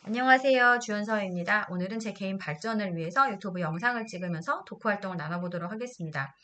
안녕하세요. 주연서입니다. 오늘은 제 개인 발전을 위해서 유튜브 영상을 찍으면서 토크 활동을 나눠보도록 하겠습니다.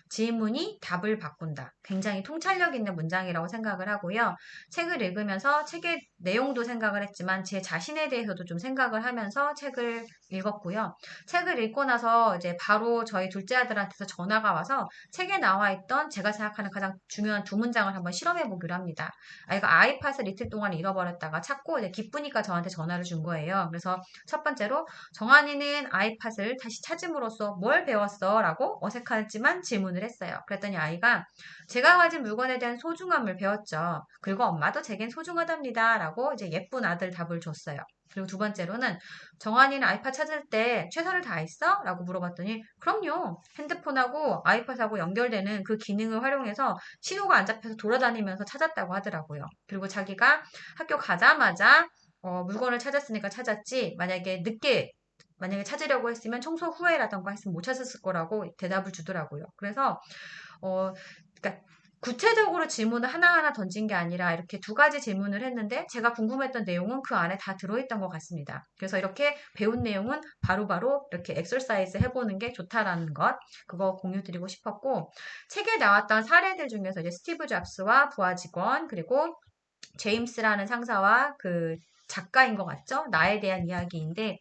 질문이 답을 바꾼다. 굉장히 통찰력 있는 문장이라고 생각을 하고요. 책을 읽으면서 책의 내용도 생각을 했지만 제 자신에 대해서도 좀 생각을 하면서 책을 읽었고요. 책을 읽고 나서 이제 바로 저희 둘째 아들한테서 전화가 와서 책에 나와 있던 제가 생각하는 가장 중요한 두 문장을 한번 실험해 보기로 합니다. 아이가 아이팟을 이틀 동안 잃어버렸다가 찾고 이제 기쁘니까 저한테 전화를 준 거예요. 그래서 첫 번째로 정한이는 아이팟을 다시 찾음으로써 뭘 배웠어? 라고 어색하지만 질문을 했어요. 그랬더니 아이가 제가 가진 물건에 대한 소중함을 배웠죠. 그리고 엄마도 제겐 소중하답니다. 라고 이제 예쁜 아들 답을 줬어요. 그리고 두 번째로는 정한이는 아이팟 찾을 때 최선을 다했어? 라고 물어봤더니 그럼요. 핸드폰하고 아이팟하고 연결되는 그 기능을 활용해서 신호가 안 잡혀서 돌아다니면서 찾았다고 하더라고요. 그리고 자기가 학교 가자마자 물건을 찾았으니까 찾았지 만약에 찾으려고 했으면 청소 후에라던가 했으면 못 찾았을 거라고 대답을 주더라고요. 그래서 어, 그러니까 구체적으로 질문을 하나하나 던진 게 아니라 이렇게 두 가지 질문을 했는데 제가 궁금했던 내용은 그 안에 다 들어있던 것 같습니다. 그래서 이렇게 배운 내용은 바로바로 이렇게 엑서사이즈 해보는 게 좋다라는 것, 그거 공유 드리고 싶었고, 책에 나왔던 사례들 중에서 이제 스티브 잡스와 부하 직원, 그리고 제임스라는 상사와 그 작가인 것 같죠? 나에 대한 이야기인데,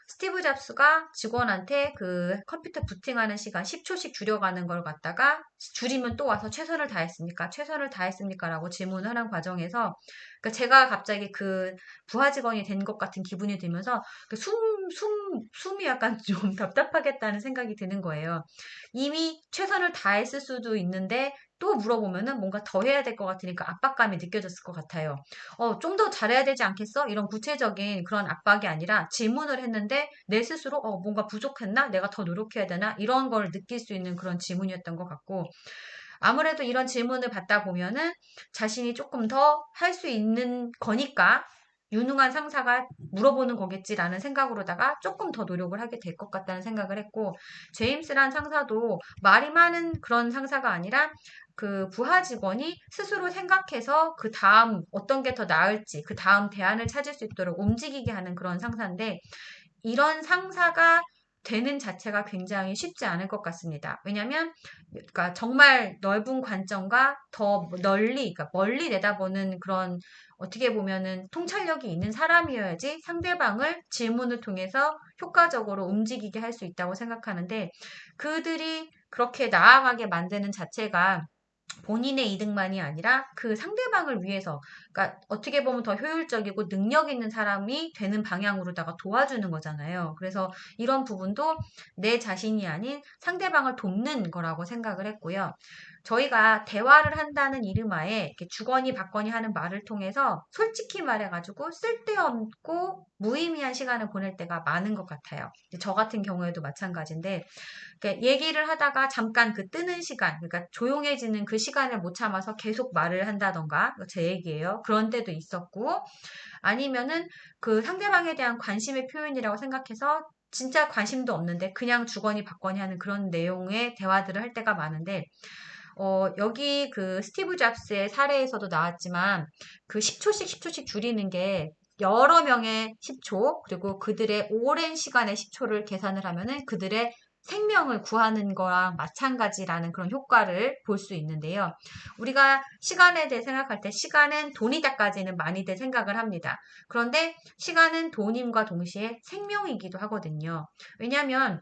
스티브 잡스가 직원한테 그 컴퓨터 부팅하는 시간 10초씩 줄여가는 걸 갖다가 줄이면 또 와서 최선을 다했습니까? 최선을 다했습니까? 라고 질문을 하는 과정에서 그러니까 제가 갑자기 그 부하 직원이 된 것 같은 기분이 들면서 그 숨이 약간 좀 답답하겠다는 생각이 드는 거예요. 이미 최선을 다했을 수도 있는데 또 물어보면은 뭔가 더 해야 될 것 같으니까 압박감이 느껴졌을 것 같아요. 좀 더 잘해야 되지 않겠어? 이런 구체적인 그런 압박이 아니라 질문을 했는데 내 스스로 뭔가 부족했나? 내가 더 노력해야 되나? 이런 걸 느낄 수 있는 그런 질문이었던 것 같고 아무래도 이런 질문을 받다 보면은 자신이 조금 더 할 수 있는 거니까 유능한 상사가 물어보는 거겠지라는 생각으로다가 조금 더 노력을 하게 될 것 같다는 생각을 했고 제임스란 상사도 말이 많은 그런 상사가 아니라 그 부하 직원이 스스로 생각해서 그 다음 어떤 게 더 나을지 그 다음 대안을 찾을 수 있도록 움직이게 하는 그런 상사인데 이런 상사가 되는 자체가 굉장히 쉽지 않을 것 같습니다. 왜냐하면 그러니까 정말 넓은 관점과 더 그러니까 멀리 내다보는 그런 어떻게 보면은 통찰력이 있는 사람이어야지 상대방을 질문을 통해서 효과적으로 움직이게 할 수 있다고 생각하는데 그들이 그렇게 나아가게 만드는 자체가 본인의 이득만이 아니라 그 상대방을 위해서, 그러니까 어떻게 보면 더 효율적이고 능력 있는 사람이 되는 방향으로다가 도와주는 거잖아요. 그래서 이런 부분도 내 자신이 아닌 상대방을 돕는 거라고 생각을 했고요. 저희가 대화를 한다는 이름하에 이렇게 주거니 받거니 하는 말을 통해서 솔직히 말해가지고 쓸데없고 무의미한 시간을 보낼 때가 많은 것 같아요. 저 같은 경우에도 마찬가지인데 그러니까 얘기를 하다가 잠깐 그 뜨는 시간, 그러니까 조용해지는 그 시간을 못 참아서 계속 말을 한다던가, 제 얘기예요. 그런 때도 있었고, 아니면은 그 상대방에 대한 관심의 표현이라고 생각해서 진짜 관심도 없는데 그냥 주거니 받거니 하는 그런 내용의 대화들을 할 때가 많은데, 여기 그 스티브 잡스의 사례에서도 나왔지만 그 10초씩 줄이는 게 여러 명의 10초, 그리고 그들의 오랜 시간의 10초를 계산을 하면은 그들의 생명을 구하는 거랑 마찬가지라는 그런 효과를 볼 수 있는데요. 우리가 시간에 대해 생각할 때 시간은 돈이다까지는 많이들 생각을 합니다. 그런데 시간은 돈임과 동시에 생명이기도 하거든요. 왜냐하면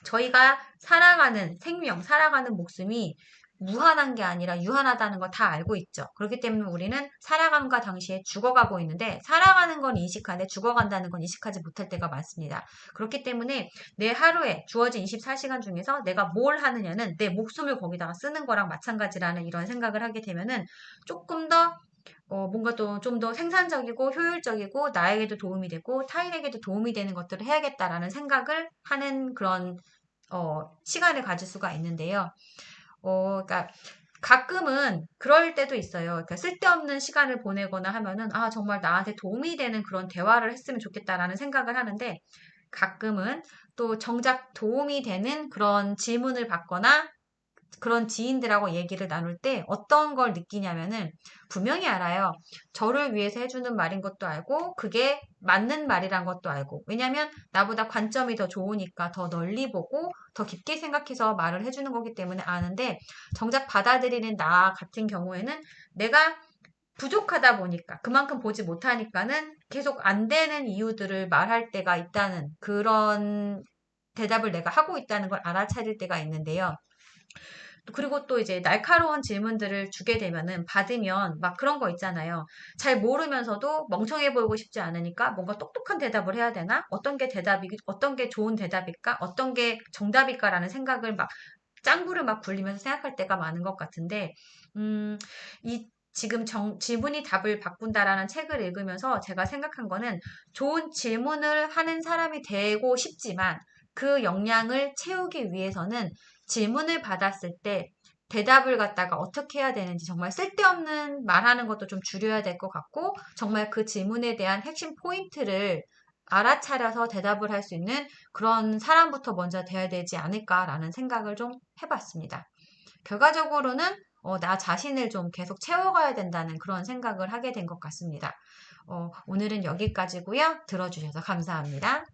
저희가 살아가는 생명, 살아가는 목숨이 무한한 게 아니라 유한하다는 걸 다 알고 있죠. 그렇기 때문에 우리는 살아감과 동시에 죽어가고 있는데 살아가는 건 인식하는데 죽어간다는 건 인식하지 못할 때가 많습니다. 그렇기 때문에 내 하루에 주어진 24시간 중에서 내가 뭘 하느냐는 내 목숨을 거기다가 쓰는 거랑 마찬가지라는 이런 생각을 하게 되면은 조금 더 뭔가 또 좀 더 생산적이고 효율적이고 나에게도 도움이 되고 타인에게도 도움이 되는 것들을 해야겠다라는 생각을 하는 그런 시간을 가질 수가 있는데요. 그러니까 가끔은 그럴 때도 있어요. 그러니까 쓸데없는 시간을 보내거나 하면은, 아, 정말 나한테 도움이 되는 그런 대화를 했으면 좋겠다라는 생각을 하는데, 가끔은 또 정작 도움이 되는 그런 질문을 받거나 그런 지인들하고 얘기를 나눌 때 어떤 걸 느끼냐면은 분명히 알아요. 저를 위해서 해주는 말인 것도 알고 그게 맞는 말이란 것도 알고. 왜냐면 나보다 관점이 더 좋으니까 더 널리 보고 더 깊게 생각해서 말을 해주는 거기 때문에 아는데 정작 받아들이는 나 같은 경우에는 내가 부족하다 보니까 그만큼 보지 못하니까는 계속 안 되는 이유들을 말할 때가 있다는 그런 대답을 내가 하고 있다는 걸 알아차릴 때가 있는데요. 그리고 또 이제 날카로운 질문들을 주게 되면은 받으면 막 그런 거 있잖아요. 잘 모르면서도 멍청해 보이고 싶지 않으니까 뭔가 똑똑한 대답을 해야 되나? 어떤 게 좋은 대답일까? 어떤 게 정답일까라는 생각을 막 짱구를 막 굴리면서 생각할 때가 많은 것 같은데, 이 지금 질문이 답을 바꾼다라는 책을 읽으면서 제가 생각한 거는 좋은 질문을 하는 사람이 되고 싶지만 그 역량을 채우기 위해서는 질문을 받았을 때 대답을 갖다가 어떻게 해야 되는지 정말 쓸데없는 말하는 것도 좀 줄여야 될 것 같고 정말 그 질문에 대한 핵심 포인트를 알아차려서 대답을 할 수 있는 그런 사람부터 먼저 돼야 되지 않을까라는 생각을 좀 해봤습니다. 결과적으로는 나 자신을 좀 계속 채워가야 된다는 그런 생각을 하게 된 것 같습니다. 오늘은 여기까지고요. 들어주셔서 감사합니다.